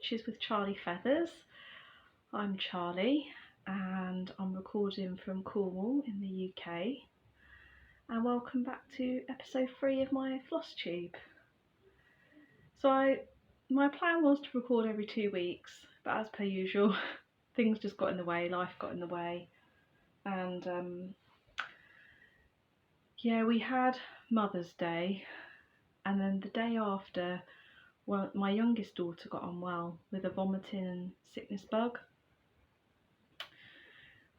Stitches with Charlie Feathers. I'm Charlie and I'm recording from Cornwall in the UK, and welcome back to episode 3 of my Flosstube. So my plan was to record every 2 weeks, but as per usual things just got in the way, life got in the way, and yeah, we had Mother's Day, and then the day after, well, my youngest daughter got unwell with a vomiting and sickness bug,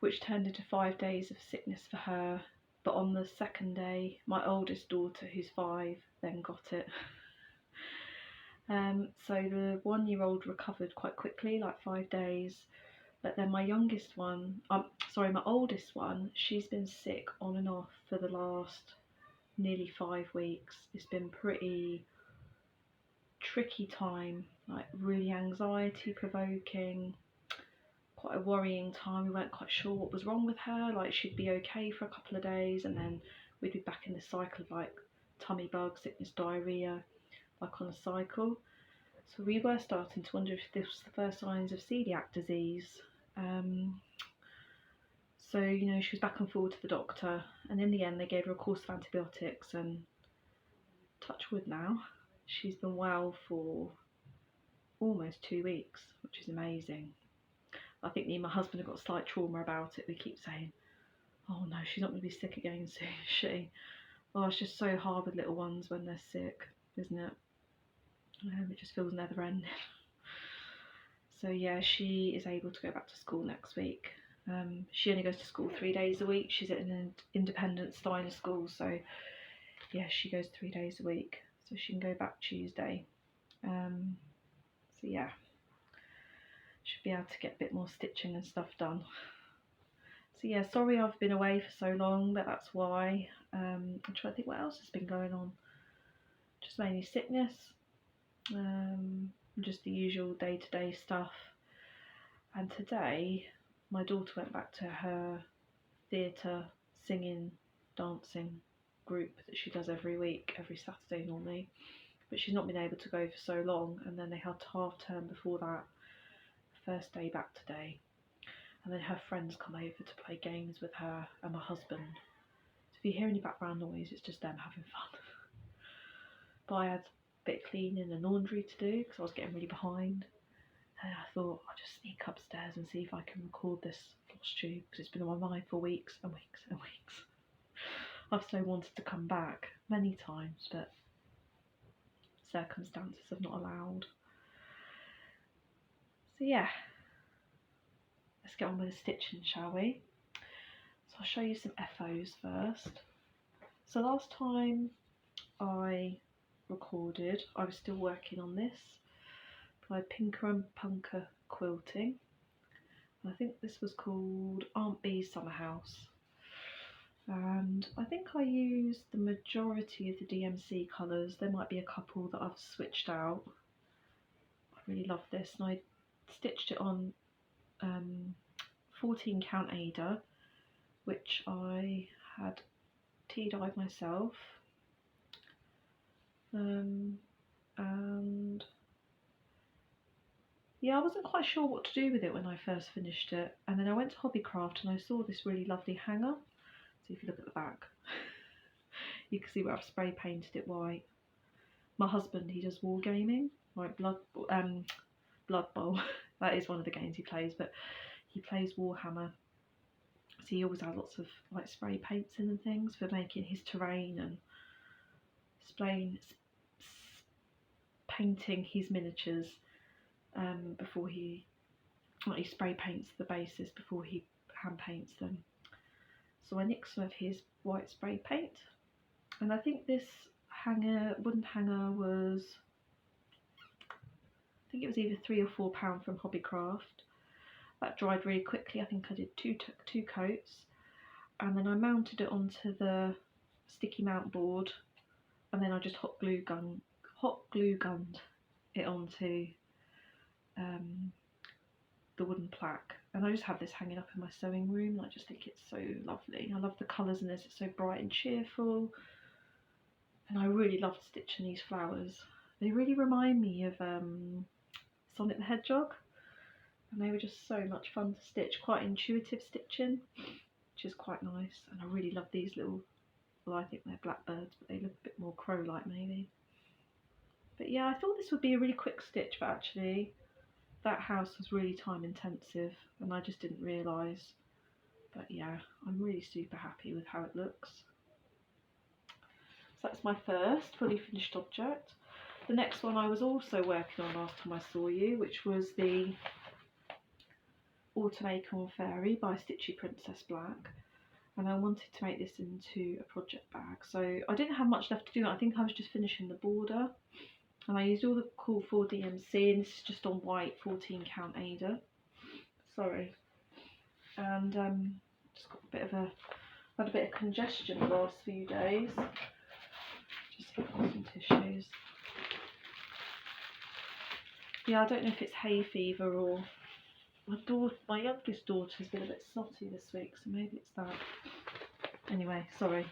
which turned into 5 days of sickness for her. But on the second day, my oldest daughter, who's 5, then got it. So the 1-year-old recovered quite quickly, like 5 days. But then my oldest one, she's been sick on and off for the last nearly 5 weeks. It's been pretty tricky time, like really anxiety provoking, quite a worrying time. We weren't quite sure what was wrong with her. Like, she'd be okay for a couple of days and then we'd be back in this cycle of like tummy bug, sickness, diarrhea, like on a cycle. So we were starting to wonder if this was the first signs of celiac disease. So, you know, she was back and forward to the doctor, and in the end they gave her a course of antibiotics, and touch wood now, she's been well for almost 2 weeks, which is amazing. I think me and my husband have got slight trauma about it. We keep saying, oh no, she's not going to be sick again soon, is she? Oh, it's just so hard with little ones when they're sick, isn't it? It just feels never ending. So yeah, she is able to go back to school next week. She only goes to school 3 days a week. She's at an independent Steiner school, so yeah, she goes 3 days a week, so she can go back Tuesday. So yeah, should be able to get a bit more stitching and stuff done. So yeah, sorry I've been away for so long, but that's why. I'm trying to think what else has been going on. Just mainly sickness, just the usual day-to-day stuff. And today my daughter went back to her theatre, singing, dancing group that she does every week, every Saturday normally, but she's not been able to go for so long, and then they had half term before that, first day back today, and then her friends come over to play games with her and my husband. So if you hear any background noise, it's just them having fun. But I had a bit of cleaning and laundry to do because I was getting really behind, and I thought I'll just sneak upstairs and see if I can record this Flosstube, because it's been on my mind for weeks and weeks and weeks. I've so wanted to come back many times, but circumstances have not allowed. So yeah, let's get on with the stitching, shall we? So I'll show you some FOs first. So last time I recorded, I was still working on this by Pinker and Punker Quilting. I think this was called Aunt Bee's Summer House, and I think I used the majority of the DMC colours. There might be a couple that I've switched out. I really love this, and I stitched it on 14 count Ada, which I had tea-dyed myself, and yeah, I wasn't quite sure what to do with it when I first finished it, and then I went to Hobbycraft and I saw this really lovely hanger. So if you look at the back, you can see where I've spray painted it white. My husband, he does wargaming, like Blood Bowl. That is one of the games he plays, but he plays Warhammer. So he always has lots of like spray paints in and things for making his terrain and painting his miniatures before he spray paints the bases before he hand paints them. So I nicked some of his white spray paint, and I think this wooden hanger was, I think it was either £3 or £4 from Hobbycraft. That dried really quickly. I think I did two coats, and then I mounted it onto the sticky mount board, and then I just hot glue gunned it onto the wooden plaque. And I just have this hanging up in my sewing room, and I just think it's so lovely. I love the colours in this, it's so bright and cheerful, and I really love stitching these flowers. They really remind me of Sonic the Hedgehog, and they were just so much fun to stitch, quite intuitive stitching, which is quite nice. And I really love these little, well, I think they're blackbirds, but they look a bit more crow-like maybe. But yeah, I thought this would be a really quick stitch, but actually that house was really time intensive and I just didn't realise. But yeah, I'm really super happy with how it looks. So that's my first fully finished object. The next one I was also working on last time I saw you, which was the Autumn Acorn Fairy by Stitchy Princess Black. And I wanted to make this into a project bag. So I didn't have much left to do. I think I was just finishing the border. And I used all the Cool 4 DMC, and this is just on white 14 count Ada. Sorry. And just got a bit of had a bit of congestion the last few days. Just get some tissues. Yeah, I don't know if it's hay fever or my youngest daughter's been a bit snotty this week, so maybe it's that. Anyway, sorry.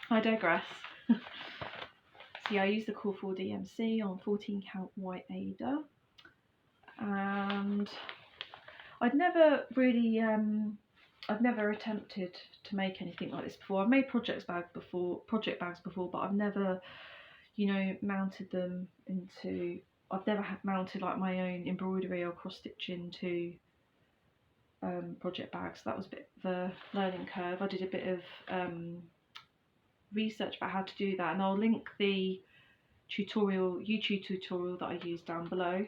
I digress. So yeah, I used the Cool 4 DMC on 14 count white Ada, and I'd never really, I've never attempted to make anything like this before. I've made project bags before, but I've never, you know, mounted them into. I've never mounted like my own embroidery or cross stitching to project bags. So that was a bit of a learning curve. I did a bit of research about how to do that, and I'll link the YouTube tutorial that I used down below.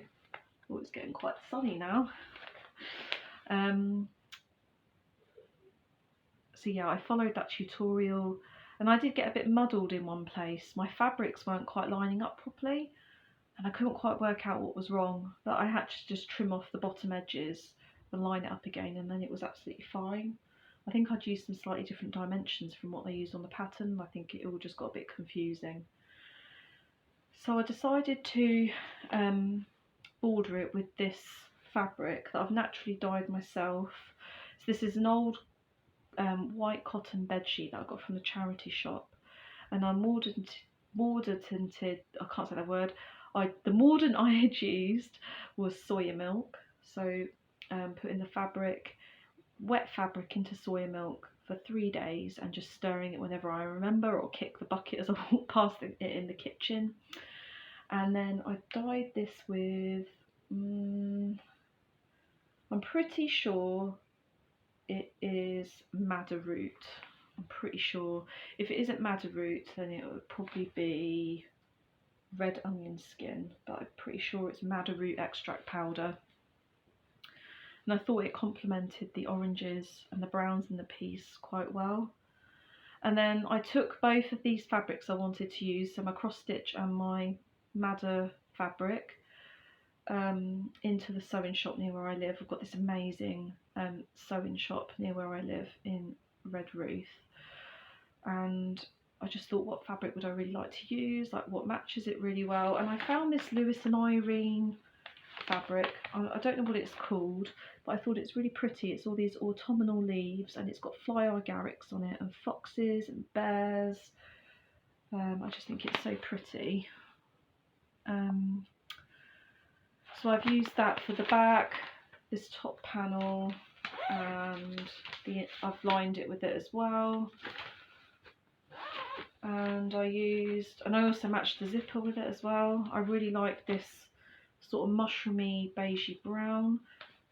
Oh, it's getting quite sunny now. So yeah, I followed that tutorial, and I did get a bit muddled in one place. My fabrics weren't quite lining up properly, and I couldn't quite work out what was wrong, but I had to just trim off the bottom edges and line it up again, and then it was absolutely fine. I think I'd used some slightly different dimensions from what they used on the pattern. I think it all just got a bit confusing. So I decided to border it with this fabric that I've naturally dyed myself. So this is an old white cotton bedsheet that I got from the charity shop, and I mordanted, I can't say that word. The mordant I had used was soya milk. So putting the fabric, wet fabric into soya milk for 3 days and just stirring it whenever I remember, or kick the bucket as I walk past it in the kitchen. And then I dyed this with, I'm pretty sure it is madder root. I'm pretty sure. If it isn't madder root, then it would probably be red onion skin, but I'm pretty sure it's madder root extract powder. And I thought it complemented the oranges and the browns in the piece quite well. And then I took both of these fabrics I wanted to use, so my cross stitch and my madder fabric, into the sewing shop near where I live. I've got this amazing sewing shop near where I live in Redruth, and I just thought, what fabric would I really like to use, like what matches it really well. And I found this Lewis and Irene fabric. I don't know what it's called, but I thought it's really pretty. It's all these autumnal leaves, and it's got fly agarics on it, and foxes and bears. I just think it's so pretty. So I've used that for the back, this top panel, and I've lined it with it as well. And I also matched the zipper with it as well. I really like this sort of mushroomy beigey brown.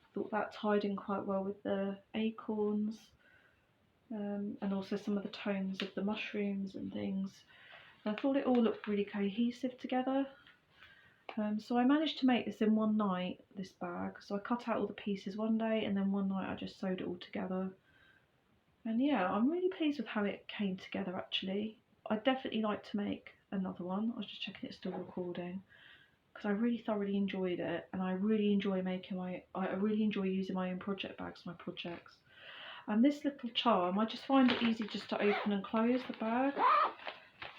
I thought that tied in quite well with the acorns, and also some of the tones of the mushrooms and things. And I thought it all looked really cohesive together. So I managed to make this in one night, this bag. So I cut out all the pieces one day, and then one night I just sewed it all together. And yeah, I'm really pleased with how it came together actually. I'd definitely like to make another one. I was just checking it's still recording, because I really thoroughly enjoyed it, and I really enjoy using my own project bags for my projects. And this little charm, I just find it easy just to open and close the bag.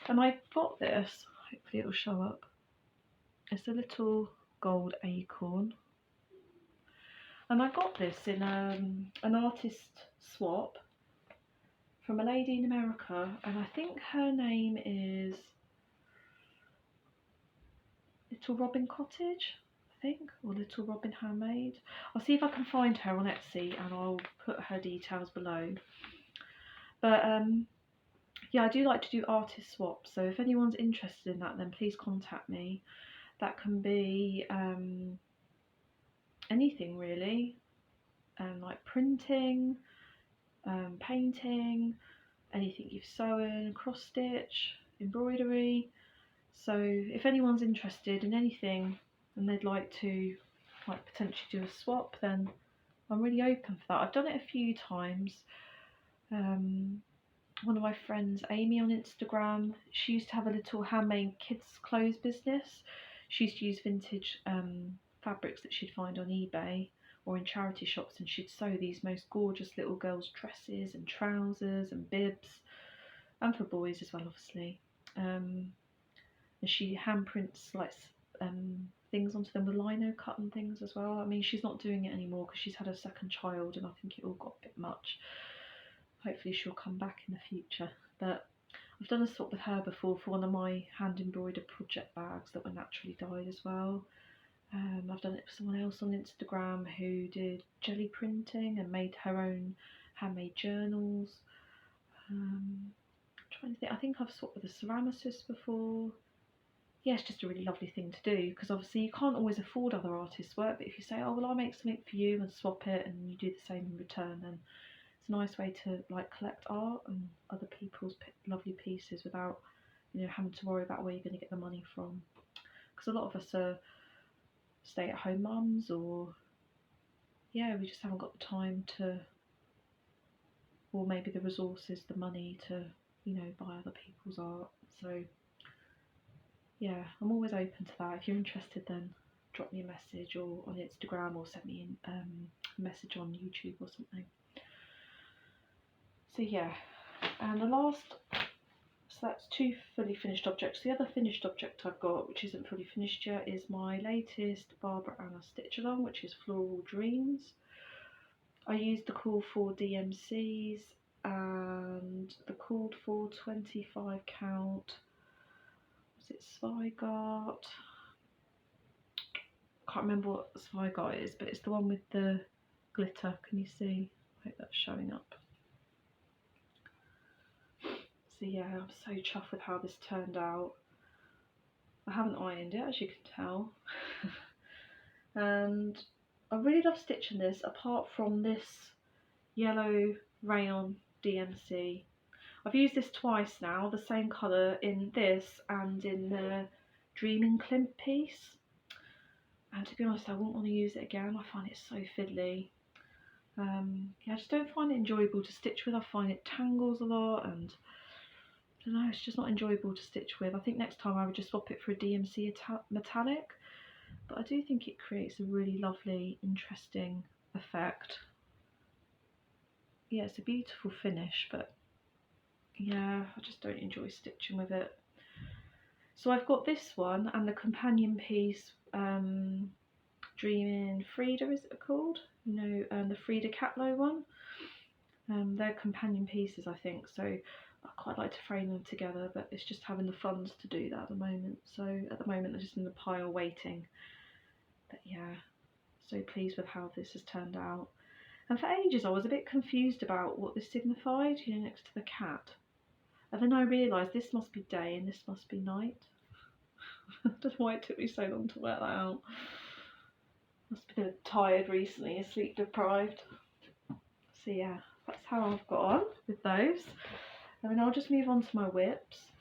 And I got this, hopefully it'll show up. It's a little gold acorn, and I got this in an artist swap from a lady in America, and I think her name is Little Robin Cottage, I think, or Little Robin Handmade. I'll see if I can find her on Etsy and I'll put her details below. But yeah, I do like to do artist swaps, so if anyone's interested in that, then please contact me. That can be anything really, like printing, painting, anything you've sewn, cross stitch, embroidery. So if anyone's interested in anything and they'd like to potentially do a swap, then I'm really open for that. I've done it a few times. One of my friends, Amy on Instagram, she used to have a little handmade kids clothes business. She used to use vintage fabrics that she'd find on eBay or in charity shops, and she'd sew these most gorgeous little girls' dresses and trousers and bibs, and for boys as well, obviously. And she handprints things onto them with lino cut and things as well. I mean, she's not doing it anymore because she's had her second child, and I think it all got a bit much. Hopefully she'll come back in the future. But I've done a swap with her before for one of my hand embroidered project bags that were naturally dyed as well. I've done it for someone else on Instagram who did jelly printing and made her own handmade journals. I'm trying to think. I think I've swapped with a ceramicist before. Yeah, it's just a really lovely thing to do, because obviously you can't always afford other artists' work, but if you say, oh well, I'll make something for you and swap it, and you do the same in return, then it's a nice way to collect art and other people's lovely pieces without having to worry about where you're going to get the money from, because a lot of us are stay-at-home mums, or we just haven't got the time to, or maybe the resources, the money to buy other people's art. So yeah, I'm always open to that. If you're interested, then drop me a message or on Instagram, or send me a message on YouTube or something. So yeah, and the last, so that's 2 fully finished objects. The other finished object I've got, which isn't fully finished yet, is my latest Barbara Anna stitch along, which is Floral Dreams. I used the call for DMCs and the called for 25 count. Was it Zweigart? Can't remember what Zweigart is, but it's the one with the glitter. Can you see? I hope that's showing up. So yeah, I'm so chuffed with how this turned out. I haven't ironed it, as you can tell. And I really love stitching this, apart from this yellow rayon DMC. I've used this twice now, the same colour in this and in the Dreaming Klimt piece. And to be honest, I wouldn't want to use it again. I find it so fiddly. I just don't find it enjoyable to stitch with. I find it tangles a lot, and I don't know, it's just not enjoyable to stitch with. I think next time I would just swap it for a DMC metallic, but I do think it creates a really lovely, interesting effect. Yeah, it's a beautiful finish, but yeah, I just don't enjoy stitching with it. So I've got this one and the companion piece, Dreaming Frida, is it called? The Frida Kahlo one. They're companion pieces, I think, so I quite like to frame them together, but it's just having the funds to do that at the moment. So at the moment they're just in the pile waiting. But yeah, so pleased with how this has turned out. And for ages I was a bit confused about what this signified, next to the cat. And then I realised this must be day and this must be night. I don't know why it took me so long to work that out. Must be a bit tired recently and sleep deprived. So yeah, that's how I've got on with those. And then I'll just move on to my whips.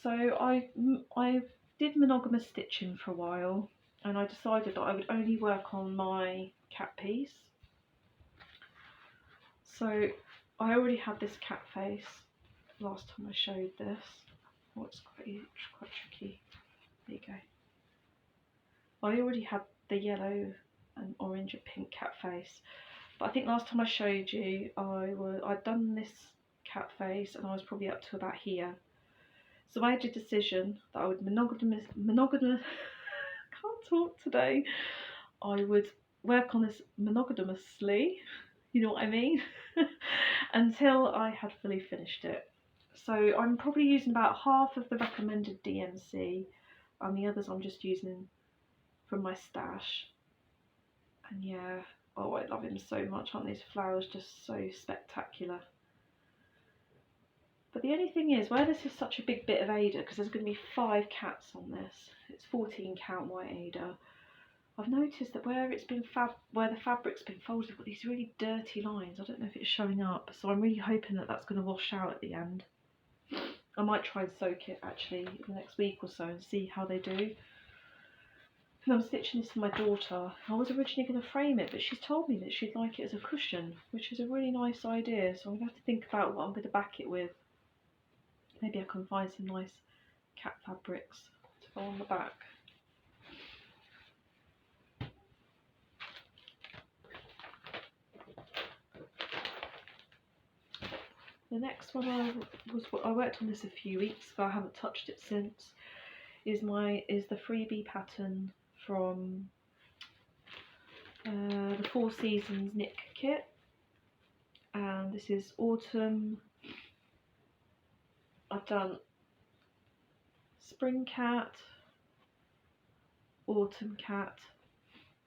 So I did monogamous stitching for a while, and I decided that I would only work on my cat piece. So I already had this cat face last time I showed this. Oh, it's quite tricky. There you go. I already had the yellow and orange and pink cat face, but I think last time I showed you I'd done this cat face and I was probably up to about here. So I made a decision that I would can't talk today. I would work on this monogamously, you know what I mean, until I had fully finished it. So I'm probably using about half of the recommended DMC, and the others I'm just using from my stash. And yeah, oh, I love him so much. Aren't these flowers just so spectacular? But the only thing is, where this is such a big bit of Ada, because there's going to be 5 cats on this, it's 14 count white Ada. I've noticed that where it's been where the fabric's been folded, I've got these really dirty lines. I don't know if it's showing up, so I'm really hoping that that's going to wash out at the end. I might try and soak it actually in the next week or so and see how they do. And I'm stitching this for my daughter. I was originally going to frame it, but she's told me that she'd like it as a cushion, which is a really nice idea. So I'm going to have to think about what I'm going to back it with. Maybe I can find some nice cat fabrics to go on the back. The next one I worked on this a few weeks ago. I haven't touched it since. Is the freebie pattern from the 4 Seasons knit kit, and this is autumn. I've done spring cat, autumn cat,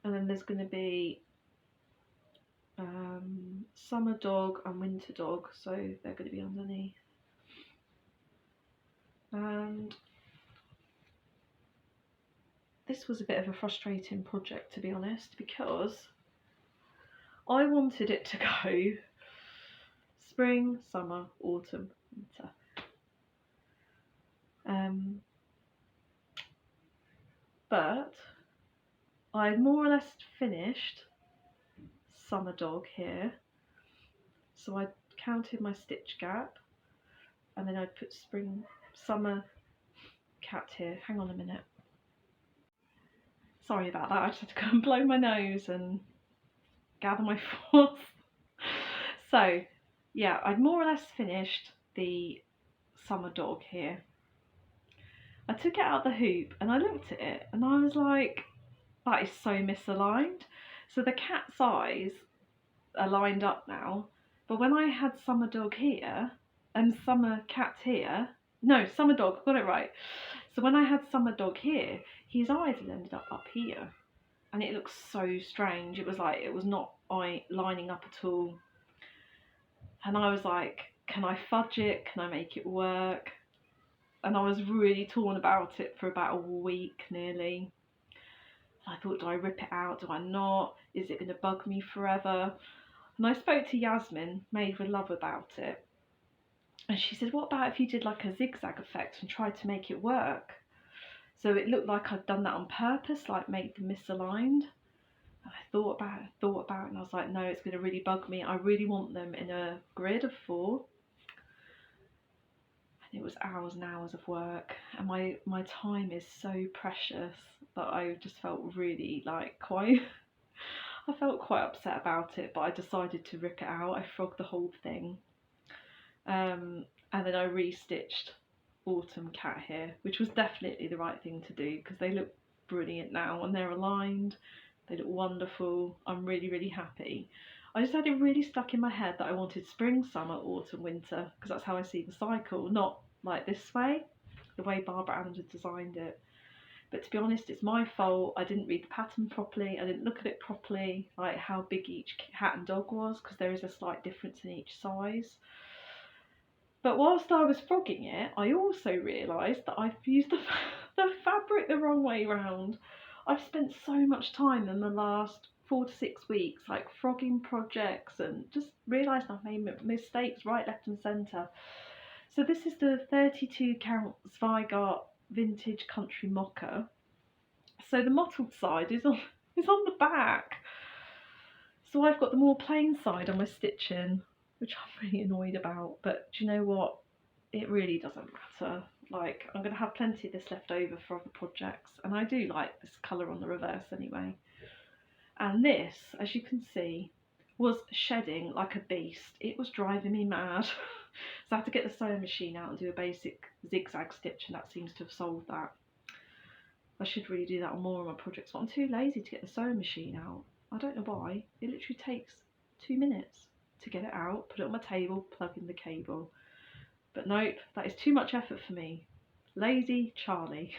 and then there's going to be summer dog and winter dog, so they're going to be underneath. And this was a bit of a frustrating project, to be honest, because I wanted it to go spring, summer, autumn, winter. But I more or less finished summer dog here, so I counted my stitch gap, and then I'd put spring, summer cat here. Hang on a minute. Sorry about that, I just had to go and blow my nose and gather my force. So yeah, I'd more or less finished the summer dog here. I took it out of the hoop and I looked at it and I was like, that is so misaligned. So the cat's eyes are lined up now, but when I had summer dog here and summer cat here, no, summer dog, got it right. So when I had summer dog here, his eyes had ended up here, and it looks so strange. It was like, it was not lining up at all. And I was like, can I fudge it? Can I make it work? And I was really torn about it for about a week nearly. I thought, do I rip it out? Do I not? Is it going to bug me forever? And I spoke to Yasmin, Made with Love, about it. And she said, what about if you did like a zigzag effect and tried to make it work? So it looked like I'd done that on purpose, like make them misaligned. And I thought about it, and I was like, no, it's going to really bug me. I really want them in a grid of 4. And it was hours and hours of work, and my time is so precious that I just felt really like I felt quite upset about it, but I decided to rip it out. I frogged the whole thing. And then I restitched autumn cat here, which was definitely the right thing to do because they look brilliant now and they're aligned. They look wonderful. I'm really, really happy. I just had it really stuck in my head that I wanted spring, summer, autumn, winter, because that's how I see the cycle, not like this way, the way Barbara Adams had designed it. But to be honest, it's my fault. I didn't read the pattern properly. I didn't look at it properly, like how big each cat and dog was, because there is a slight difference in each size. But whilst I was frogging it, I also realised that I've used the fabric the wrong way round. I've spent so much time in the last 4 to 6 weeks, like frogging projects, and just realised I've made mistakes right, left and centre. So this is the 32 count Zweigart vintage country mocha. So the mottled side is on the back. So I've got the more plain side on my stitching, which I'm really annoyed about, but do you know what? It really doesn't matter. Like, I'm going to have plenty of this left over for other projects, and I do like this colour on the reverse anyway. And this, as you can see, was shedding like a beast. It was driving me mad. So I had to get the sewing machine out and do a basic zigzag stitch, and that seems to have solved that. I should really do that on more of my projects, but I'm too lazy to get the sewing machine out. I don't know why. It literally takes 2 minutes to get it out, put it on my table, plug in the cable. But nope, that is too much effort for me. Lazy Charlie.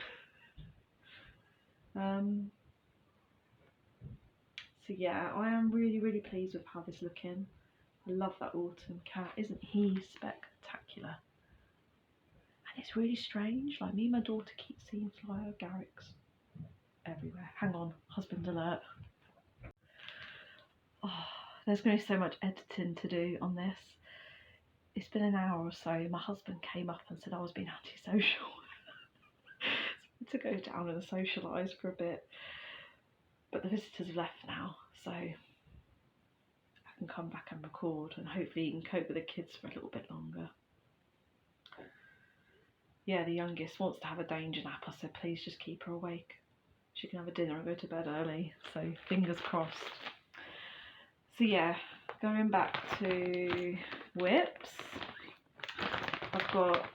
So yeah, I am really pleased with how this is looking. I love that autumn cat. Isn't he spectacular? And it's really strange, like me and my daughter keep seeing flyer Garricks everywhere. Hang on, husband alert. Oh, there's going to be so much editing to do on this. It's been an hour or so. My husband came up and said I was being antisocial. To go down and socialise for a bit. But the visitors have left now, so I can come back and record, and hopefully you can cope with the kids for a little bit longer. Yeah, the youngest wants to have a danger nap. I said, please just keep her awake. She can have a dinner and go to bed early, so fingers crossed. So yeah, going back to whips, I've got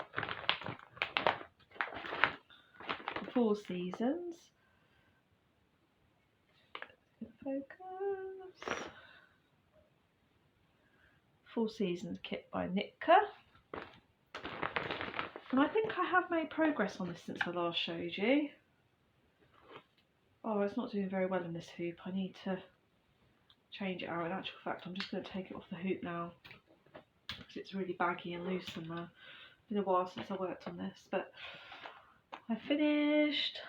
the Four Seasons. Focus. Four Seasons kit by Nitka. And I think I have made progress on this since I last showed you. Oh, it's not doing very well in this hoop. I need to change it out. In actual fact, I'm just going to take it off the hoop now because it's really baggy and loose in there. It's been a while since I worked on this, but I finished.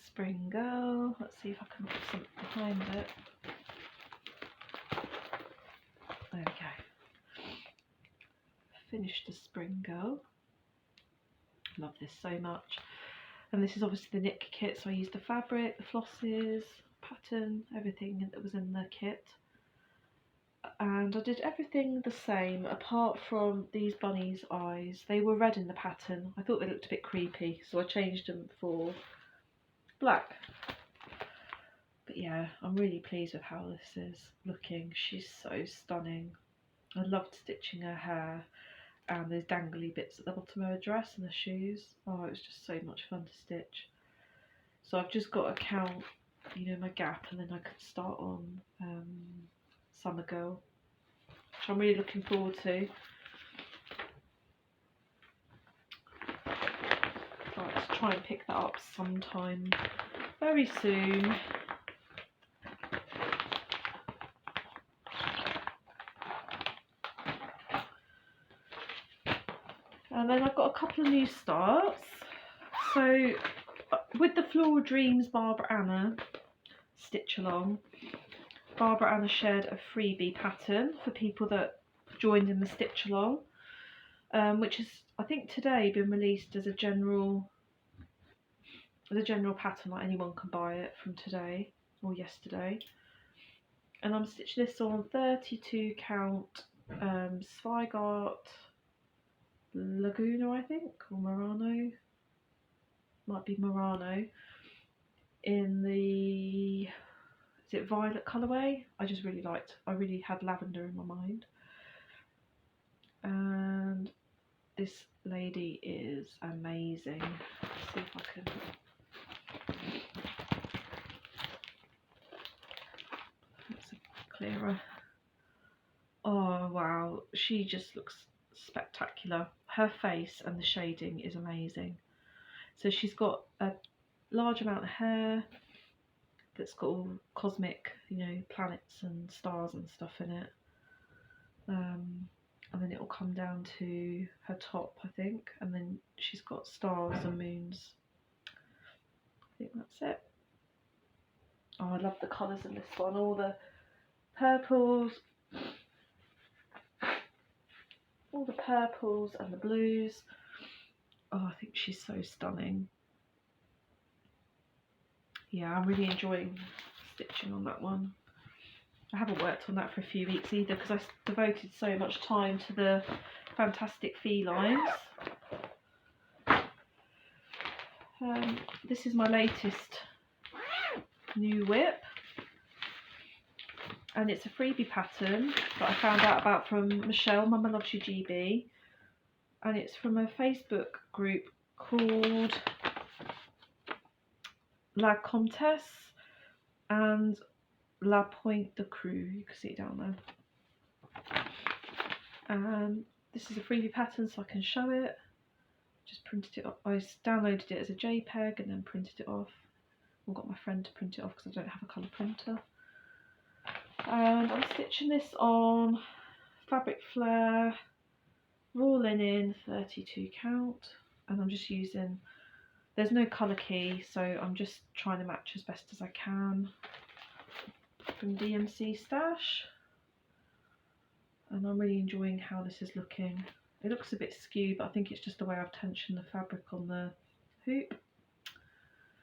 Spring Girl. Let's see if I can put something behind it. There we go. Finished the Spring Girl. Love this so much. And this is obviously the knit kit, so I used the fabric, the flosses, pattern, everything that was in the kit. And I did everything the same apart from these bunny's eyes. They were red in the pattern. I thought they looked a bit creepy, so I changed them for black. But yeah, I'm really pleased with how this is looking. She's so stunning. I loved stitching her hair. And those dangly bits at the bottom of her dress and the shoes. Oh, it was just so much fun to stitch. So I've just got to count, you know, my gap, and then I could start on Summer Girl, which I'm really looking forward to. Right, let's try and pick that up sometime very soon. And then I've got a couple of new starts. So with the Floral Dreams Barbara Anna stitch along, Barbara Anna shared a freebie pattern for people that joined in the stitch along, which is, I think, today been released as a general pattern, like anyone can buy it from today or yesterday. And I'm stitching this on 32 count Zweigart Laguna, I think, or Murano, might be Murano, in the, is it violet colourway? I really had lavender in my mind. And this lady is amazing. Let's see if I can. That's clearer. Oh wow, she just looks spectacular. Her face and the shading is amazing. So she's got a large amount of hair that's got all cosmic, you know, planets and stars and stuff in it. And then it will come down to her top, I think, and then she's got stars and moons. I think that's it. Oh, I love the colours in this one, all the purples, and the blues. Oh, I think she's so stunning. Yeah, I'm really enjoying stitching on that one. I haven't worked on that for a few weeks either because I devoted so much time to the fantastic felines. This is my latest new whip, and it's a freebie pattern that I found out about from Michelle, Mama Loves You GB, and it's from a Facebook group called La Comtesse and La Pointe de Crew. You can see it down there. And this is a freebie pattern, so I can show it. Just printed it off. I downloaded it as a JPEG and then printed it off. I've got my friend to print it off because I don't have a colour printer. And I'm stitching this on Fabric Flare, raw linen, 32 count, and I'm just using, there's no colour key, so I'm just trying to match as best as I can from DMC Stash. And I'm really enjoying how this is looking. It looks a bit skewed, but I think it's just the way I've tensioned the fabric on the hoop.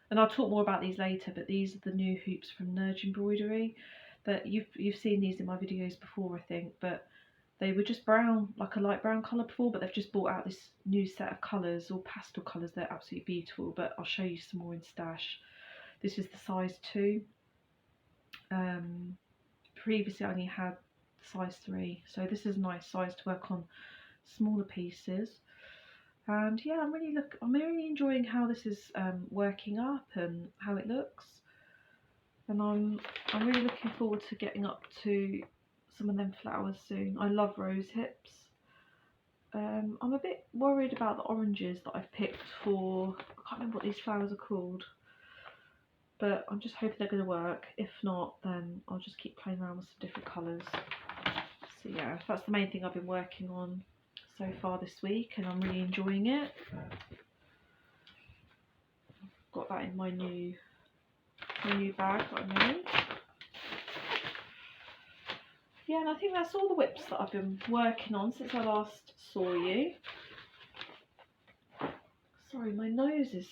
And I'll talk more about these later, but these are the new hoops from Nerge Embroidery. That you've seen these in my videos before, I think, but they were just brown, like a light brown colour before, but they've just brought out this new set of colours, all pastel colours. They're absolutely beautiful, but I'll show you some more in Stash. This is the size 2. Previously I only had size 3, so this is a nice size to work on smaller pieces. And yeah, I'm really enjoying how this is working up and how it looks. And I'm really looking forward to getting up to some of them flowers soon. I love rose hips. I'm a bit worried about the oranges that I've picked for, I can't remember what these flowers are called, but I'm just hoping they're going to work. If not, then I'll just keep playing around with some different colours. So yeah, that's the main thing I've been working on so far this week, and I'm really enjoying it. Got that in my new bag that I made. Yeah, and I think that's all the whips that I've been working on since I last saw you. Sorry, my nose is,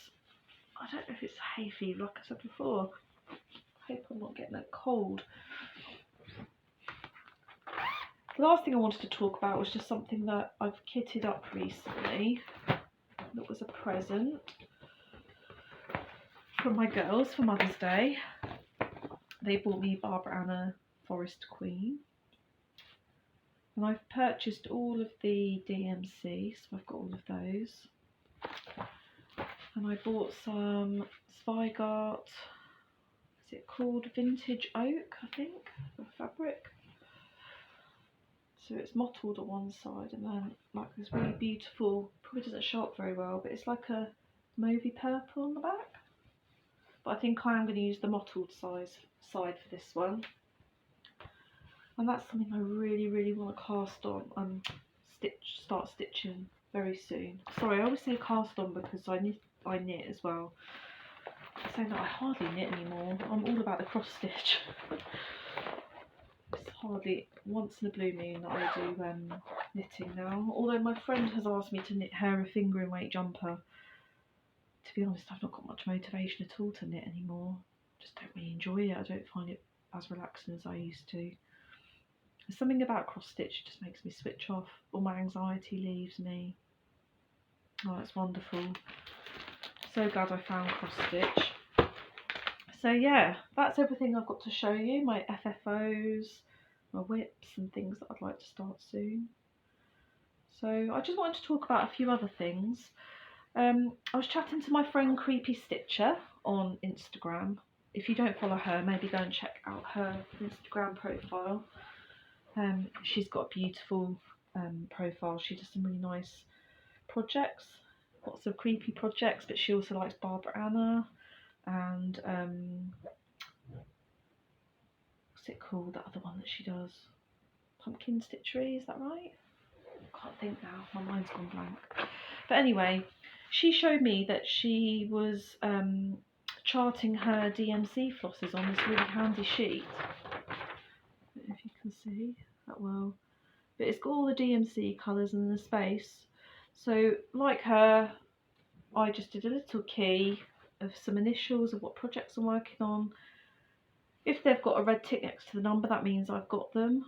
I don't know if it's hay fever like I said before. I hope I'm not getting that cold. The last thing I wanted to talk about was just something that I've kitted up recently. That was a present from my girls for Mother's Day. They bought me Barbara Anna Forest Queen. And I've purchased all of the DMC, so I've got all of those. And I bought some Zweigart, is it called Vintage Oak, I think, for fabric. So it's mottled on one side and then like this really beautiful, probably doesn't show up very well, but it's like a mauvey purple on the back. But I think I am going to use the mottled side for this one. And that's something I really want to cast on and start stitching very soon. Sorry, I always say cast on because I knit as well. I'm saying that I hardly knit anymore. I'm all about the cross stitch. It's hardly once in a blue moon that I do knitting now. Although my friend has asked me to knit her a fingering weight jumper. To be honest, I've not got much motivation at all to knit anymore. Just don't really enjoy it. I don't find it as relaxing as I used to. There's something about cross stitch just makes me switch off. All my anxiety leaves me. Oh, it's wonderful. So glad I found cross stitch. So yeah, that's everything I've got to show you. My FFOs, my whips and things that I'd like to start soon. So I just wanted to talk about a few other things. I was chatting to my friend Creepy Stitcher on Instagram. If you don't follow her, maybe go and check out her Instagram profile. She's got a beautiful profile. She does some really nice projects, lots of creepy projects, but she also likes Barbara Anna and what's it called, that other one that she does? Pumpkin Stitchery, is that right? I can't think now, my mind's gone blank. But anyway, she showed me that she was charting her DMC flosses on this really handy sheet. I don't know if you can see that well, but it's got all the DMC colours in the space. So like her, I just did a little key of some initials of what projects I'm working on. If they've got a red tick next to the number, that means I've got them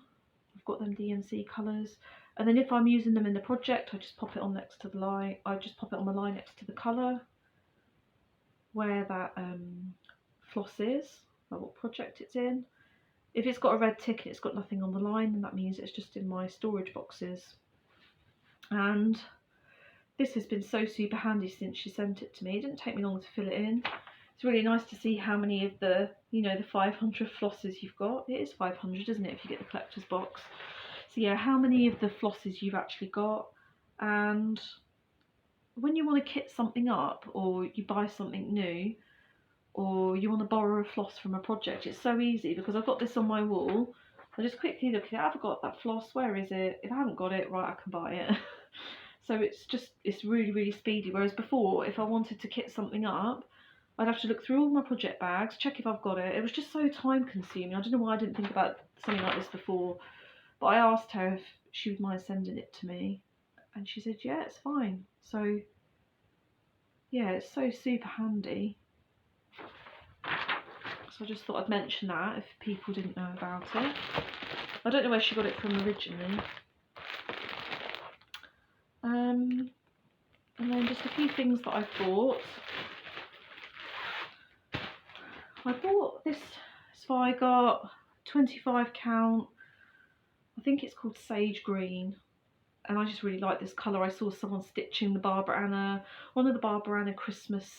DMC colours. And then if I'm using them in the project, I just pop it on next to the line. I just pop it on the line next to the colour where that floss is, like what project it's in. If it's got a red tick and it's got nothing on the line, then that means it's just in my storage boxes. And this has been so super handy since she sent it to me. It didn't take me long to fill it in. It's really nice to see how many of the, the 500 flosses you've got. It is 500, isn't it, if you get the collector's box. So yeah, how many of the flosses you've actually got. And when you want to kit something up or you buy something new, or you want to borrow a floss from a project. It's so easy because I've got this on my wall. I just quickly look at it. Have I got that floss? Where is it? If I haven't got it, right, I can buy it. So it's really, really speedy. Whereas before, if I wanted to kit something up, I'd have to look through all my project bags, check if I've got it. It was just so time consuming. I don't know why I didn't think about something like this before. But I asked her if she would mind sending it to me, and she said, yeah, it's fine. So yeah, it's so super handy. So I just thought I'd mention that if people didn't know about it. I don't know where she got it from originally. And then just a few things that I've bought. I bought this, so I got 25 count, I think it's called Sage Green, and I just really like this colour. I saw someone stitching the Barbara Anna, one of the Barbara Anna Christmas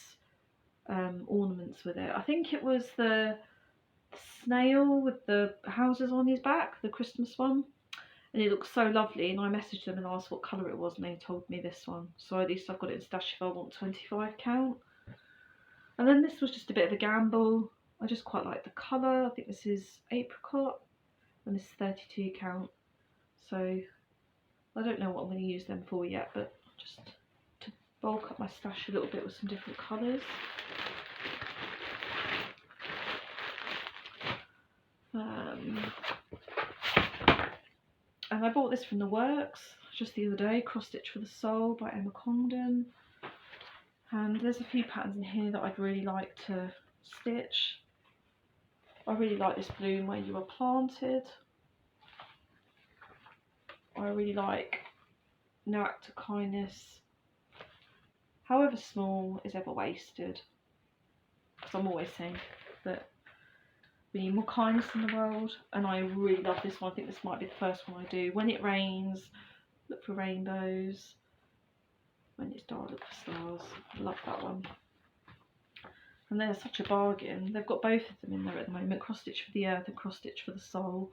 ornaments with it. I think it was the snail with the houses on his back, the Christmas one, and it looks so lovely, and I messaged them and asked what colour it was, and they told me this one, so at least I've got it in stash if I want 25 count. And then this was just a bit of a gamble. I just quite like the colour. I think this is apricot and this is 32 count. So I don't know what I'm going to use them for yet, but just to bulk up my stash a little bit with some different colours. And I bought this from the Works just the other day, Cross Stitch for the Soul by Emma Congdon. And there's a few patterns in here that I'd really like to stitch. I really like this bloom where you are planted. I really like No Act of Kindness, however small, is ever wasted. Because I'm always saying that we need more kindness in the world, and I really love this one. I think this might be the first one I do. When it rains, look for rainbows. When it's dark, look for stars. I love that one. And they're such a bargain. They've got both of them in there at the moment, Cross Stitch for the Earth and Cross Stitch for the Soul.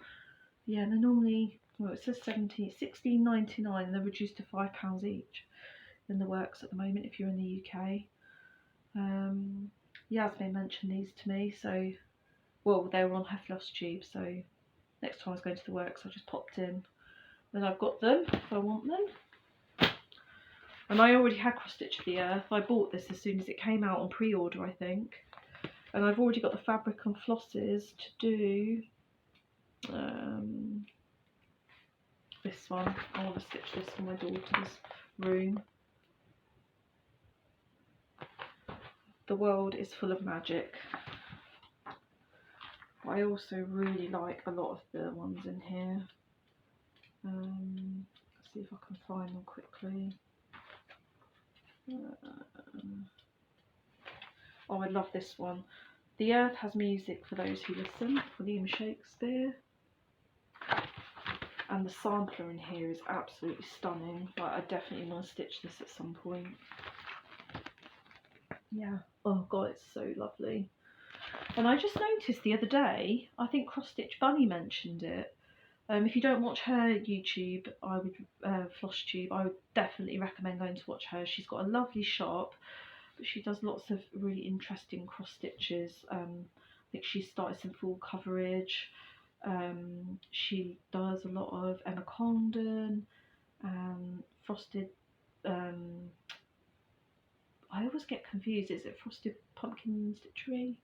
Yeah, and they're normally, well, it says £16.99, and they're reduced to £5 each in the Works at the moment if you're in the UK. Yasmin mentioned these to me, so, well, they were on her Flosstube, so next time I was going to the Works I just popped in. Then I've got them if I want them. And I already had Cross Stitch for the Earth. I bought this as soon as it came out on pre-order, I think. And I've already got the fabric and flosses to do this one. I want to stitch this for my daughter's room. The world is full of magic. I also really like a lot of the ones in here. Let's see if I can find them quickly. Oh, I love this one. The Earth Has Music for Those Who Listen, William Shakespeare. And the sampler in here is absolutely stunning. Like, I definitely want to stitch this at some point. Yeah. Oh god, it's so lovely. And I just noticed the other day, I think Cross Stitch Bunny mentioned it. If you don't watch her YouTube, Flosstube, I would definitely recommend going to watch her. She's got a lovely shop, but she does lots of really interesting cross stitches. I think she started some full coverage. She does a lot of Emma Congdon, frosted. I always get confused. Is it Frosted Pumpkin Stitchery?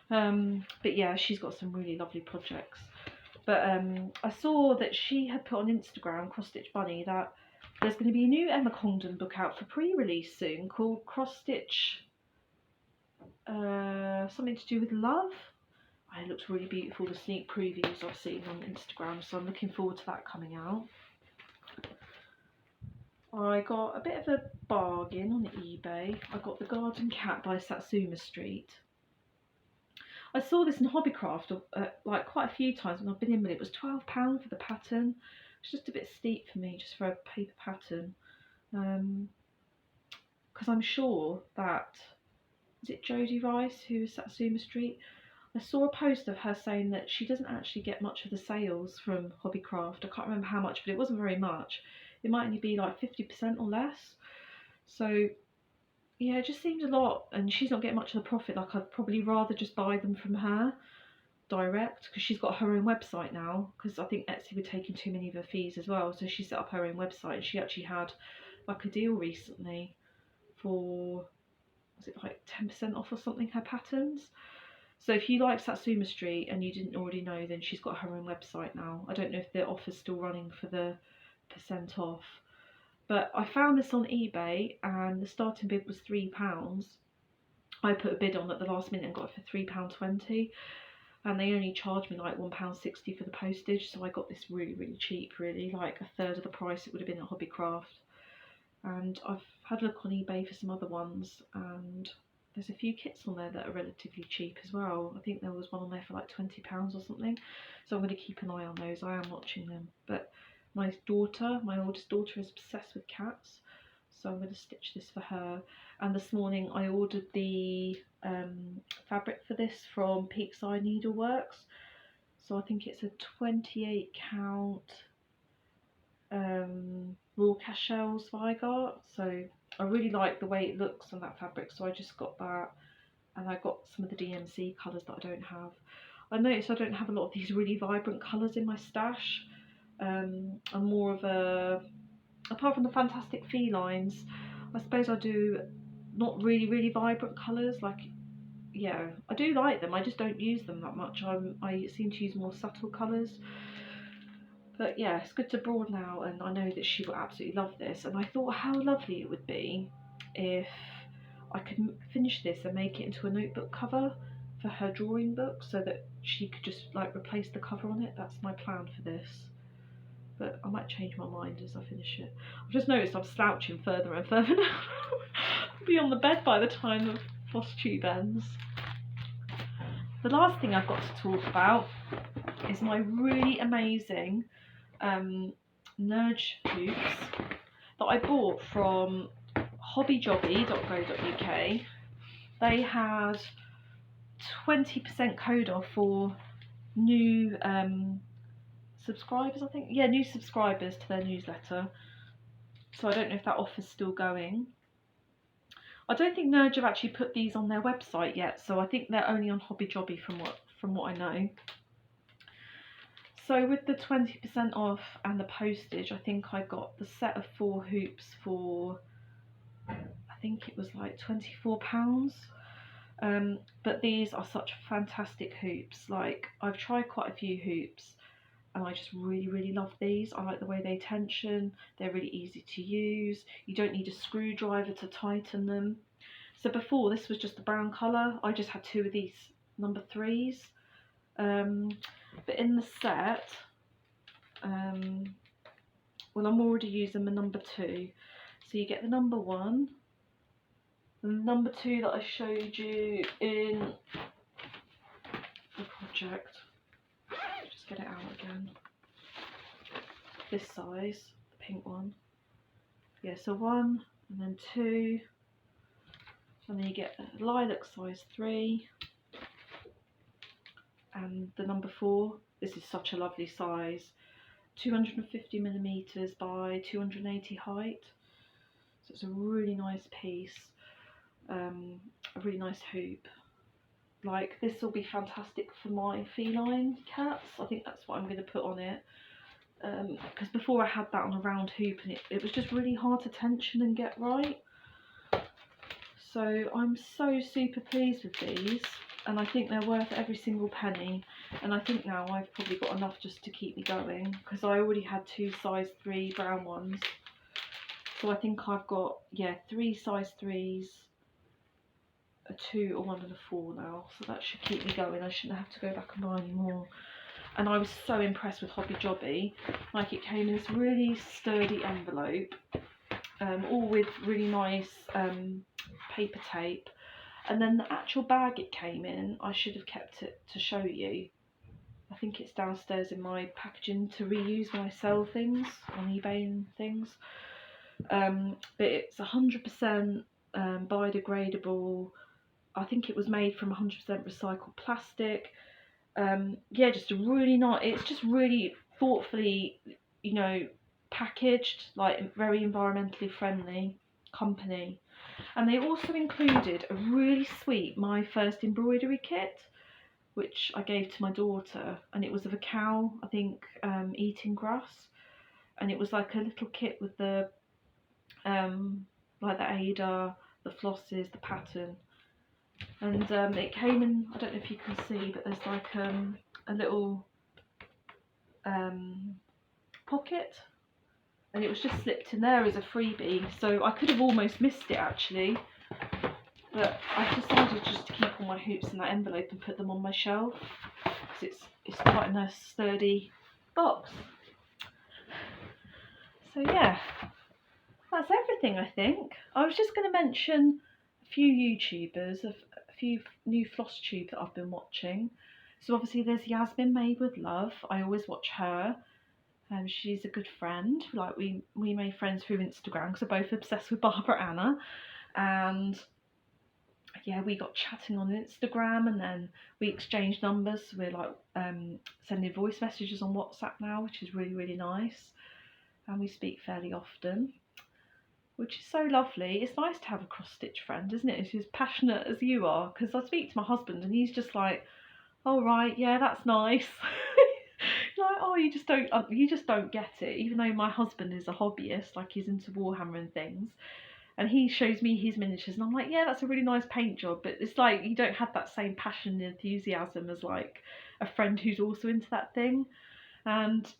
But yeah, she's got some really lovely projects. But I saw that she had put on Instagram, Cross Stitch Bunny, that there's going to be a new Emma Congdon book out for pre-release soon called Cross Stitch something to do with love. It looks really beautiful, the sneak previews I've seen on Instagram, so I'm looking forward to that coming out. I got a bit of a bargain on eBay. I got the Garden Cat by Satsuma Street. I saw this in Hobbycraft like quite a few times when I've been in with it. It was £12 for the pattern. It's just a bit steep for me, just for a paper pattern. Because I'm sure that, is it Jodie Rice who is Satsuma Street? I saw a post of her saying that she doesn't actually get much of the sales from Hobbycraft. I can't remember how much, but it wasn't very much. It might only be like 50% or less. So yeah, it just seems a lot, and she's not getting much of the profit. Like, I'd probably rather just buy them from her direct, because she's got her own website now, because I think Etsy were taking too many of her fees as well, so she set up her own website, and she actually had like a deal recently for, was it like 10% off or something, her patterns. So if you like Satsuma Street and you didn't already know, then she's got her own website now. I don't know if the offer's still running for the percent off, but I found this on eBay and the starting bid was £3. I put a bid on at the last minute and got it for £3.20, and they only charged me like £1.60 for the postage, so I got this really, really cheap, really, like a third of the price it would have been at Hobbycraft. And I've had a look on eBay for some other ones, and there's a few kits on there that are relatively cheap as well. I think there was one on there for like £20 or something, so I'm going to keep an eye on those. I am watching them. But my daughter, my oldest daughter, is obsessed with cats, so I'm going to stitch this for her. And this morning I ordered the fabric for this from Peakside Needleworks, so I think it's a 28 count raw cashel Zweigart. So I really like the way it looks on that fabric, so I just got that, and I got some of the DMC colours that I don't have. I noticed I don't have a lot of these really vibrant colours in my stash. I'm more of a, apart from the Fantastic Felines, I suppose I do not really vibrant colours. Like, yeah, I do like them, I just don't use them that much. I seem to use more subtle colours. But yeah, it's good to broaden out, and I know that she will absolutely love this. And I thought how lovely it would be if I could finish this and make it into a notebook cover for her drawing book, so that she could just like replace the cover on it. That's my plan for this. But I might change my mind as I finish it. I've just noticed I'm slouching further and further now. I'll be on the bed by the time the Flosstube ends. The last thing I've got to talk about is my really amazing Nurge hoops that I bought from hobbyjobby.co.uk. They had 20% code off for new subscribers, I think. Yeah, new subscribers to their newsletter. So I don't know if that offer's still going. I don't think Nurge have actually put these on their website yet, so I think they're only on Hobby Jobby from what I know. So with the 20% off and the postage, I think I got the set of 4 hoops for, I think it was like £24. But these are such fantastic hoops. Like, I've tried quite a few hoops and I just really love these. I like the way they tension, they're really easy to use, you don't need a screwdriver to tighten them. So before, this was just the brown colour, I just had 2 of these number 3s. But in the set, well, I'm already using the number 2. So you get the number 1, and the number 2 that I showed you in the project. Just get it out again. This size, the pink one. Yeah, so 1 and then 2, and then you get a lilac size 3 and the number 4. This is such a lovely size, 250mm by 280 height. So it's a really nice piece, a really nice hoop. Like, this will be fantastic for my feline cats. I think that's what I'm going to put on it. Because before I had that on a round hoop and it was just really hard to tension and get right. So I'm so super pleased with these, and I think they're worth every single penny. And I think now I've probably got enough just to keep me going, because I already had 2 size 3 brown ones. So I think I've got, yeah, 3 size 3s, a 2, a 1 and a 4 now. So that should keep me going. I shouldn't have to go back and buy any more. And I was so impressed with Hobby Jobby. Like, it came in this really sturdy envelope, all with really nice paper tape. And then the actual bag it came in, I should have kept it to show you. I think it's downstairs in my packaging to reuse when I sell things on eBay and things. But it's 100% biodegradable. I think it was made from 100% recycled plastic. Yeah, just a really nice, it's just really thoughtfully, packaged, like very environmentally friendly company. And they also included a really sweet My First Embroidery kit, which I gave to my daughter, and it was of a cow, I think, eating grass, and it was like a little kit with the like the Ada, the flosses, the pattern, and it came in. I don't know if you can see, but there's like a little pocket, and it was just slipped in there as a freebie. So I could have almost missed it actually, but I decided just to keep all my hoops in that envelope and put them on my shelf because it's quite a nice sturdy box. So yeah, that's everything I think. I was just going to mention a few YouTubers, a few new Flosstube that I've been watching. So obviously there's Yasmin Made with Love. I always watch her. She's a good friend. Like we made friends through Instagram because we're both obsessed with Barbara Anna, and yeah, we got chatting on Instagram, and then we exchanged numbers. So we're like sending voice messages on WhatsApp now, which is really, really nice, and we speak fairly often, which is so lovely. It's nice to have a cross-stitch friend, isn't it? Who's as passionate as you are, because I speak to my husband and he's just like, oh right, yeah, that's nice. Like, oh, you just don't get it. Even though my husband is a hobbyist, like he's into Warhammer and things, and he shows me his miniatures, and I'm like, yeah, that's a really nice paint job, but it's like you don't have that same passion and enthusiasm as like a friend who's also into that thing. And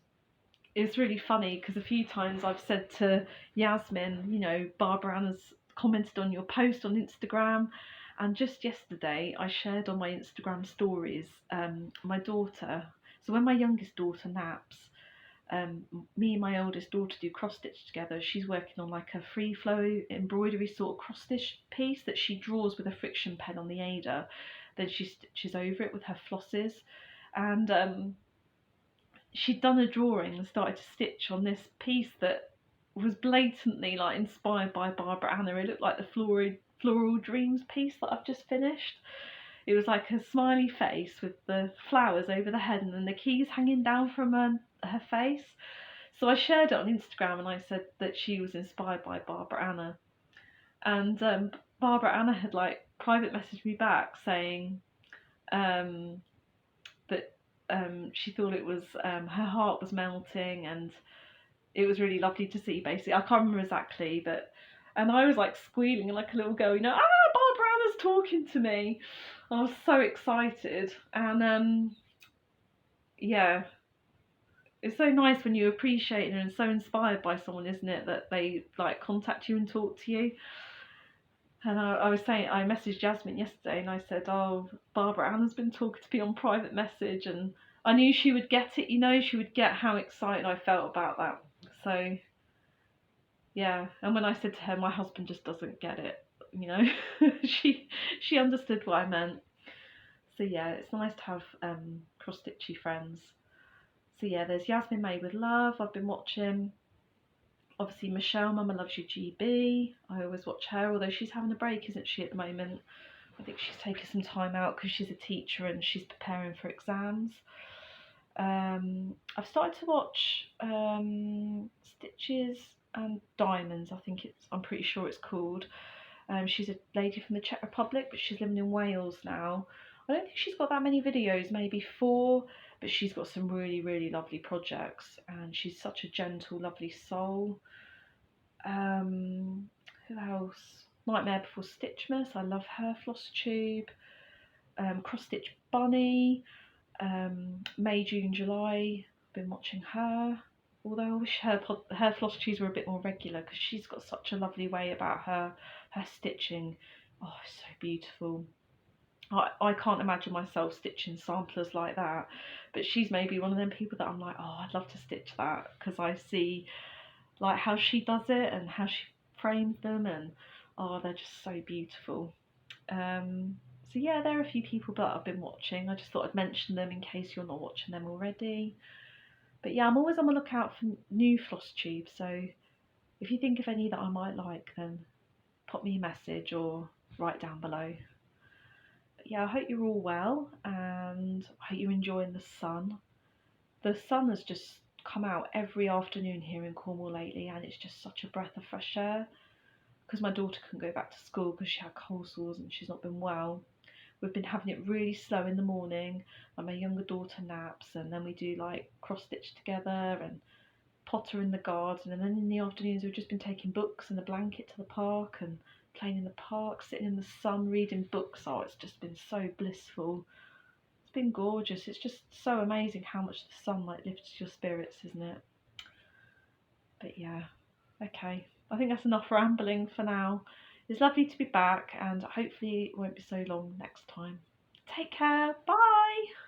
it's really funny because a few times I've said to Yasmin, you know, Barbara Anna's commented on your post on Instagram, and just yesterday I shared on my Instagram stories my daughter. So when my youngest daughter naps, me and my oldest daughter do cross stitch together. She's working on like a free flow embroidery sort of cross stitch piece that she draws with a friction pen on the Ada. Then she stitches over it with her flosses, and she'd done a drawing and started to stitch on this piece that was blatantly like inspired by Barbara Anna. It looked like the Floral Dreams piece that I've just finished. It was like a smiley face with the flowers over the head and then the keys hanging down from her face. So I shared it on Instagram and I said that she was inspired by Barbara Anna. And Barbara Anna had like private messaged me back saying that she thought it was her heart was melting, and it was really lovely to see. Basically, I can't remember exactly, but and I was like squealing like a little girl, you know, Barbara Anna's talking to me. I was so excited, and yeah, it's so nice when you appreciate and are so inspired by someone, isn't it, that they like contact you and talk to you. And I was saying, I messaged Jasmine yesterday and I said, oh, Barbara Ann's been talking to me on private message, and I knew she would get it, you know, she would get how excited I felt about that. So, yeah, and when I said to her, my husband just doesn't get it, you know, she understood what I meant. So, yeah, it's nice to have cross-stitchy friends. So, yeah, there's Yasmin Made with Love, I've been watching. Obviously Michelle, Mama Loves You GB. I always watch her, although she's having a break, isn't she, at the moment? I think she's taken some time out because she's a teacher and she's preparing for exams. I've started to watch Stitches and Diamonds, I'm pretty sure it's called. She's a lady from the Czech Republic, but she's living in Wales now. I don't think she's got that many videos, maybe 4, but she's got some really, really lovely projects, and she's such a gentle, lovely soul. Who else? Nightmare Before Stitchmas, I love her. Flosstube, Cross Stitch Bunny, May, June, July, been watching her. Although I wish her Flosstubes were a bit more regular because she's got such a lovely way about her stitching. Oh, it's so beautiful. I can't imagine myself stitching samplers like that, but she's maybe one of them people that I'm like, oh, I'd love to stitch that because I see like how she does it and how she frames them, and oh, they're just so beautiful. So yeah, there are a few people that I've been watching. I just thought I'd mention them in case you're not watching them already. But yeah, I'm always on the lookout for new Flosstubes, so if you think of any that I might like, then pop me a message or write down below. But yeah, I hope you're all well and I hope you're enjoying the sun. The sun has just come out every afternoon here in Cornwall lately, and it's just such a breath of fresh air. because my daughter couldn't go back to school because she had cold sores and she's not been well. We've been having it really slow in the morning, and my younger daughter naps, and then we do like cross stitch together and potter in the garden, and then in the afternoons we've just been taking books and a blanket to the park and playing in the park, sitting in the sun reading books. Oh, it's just been so blissful. It's been gorgeous. It's just so amazing how much the sunlight lifts your spirits, isn't it? But yeah, okay, I think that's enough rambling for now. It's lovely to be back, and hopefully it won't be so long next time. Take care, bye!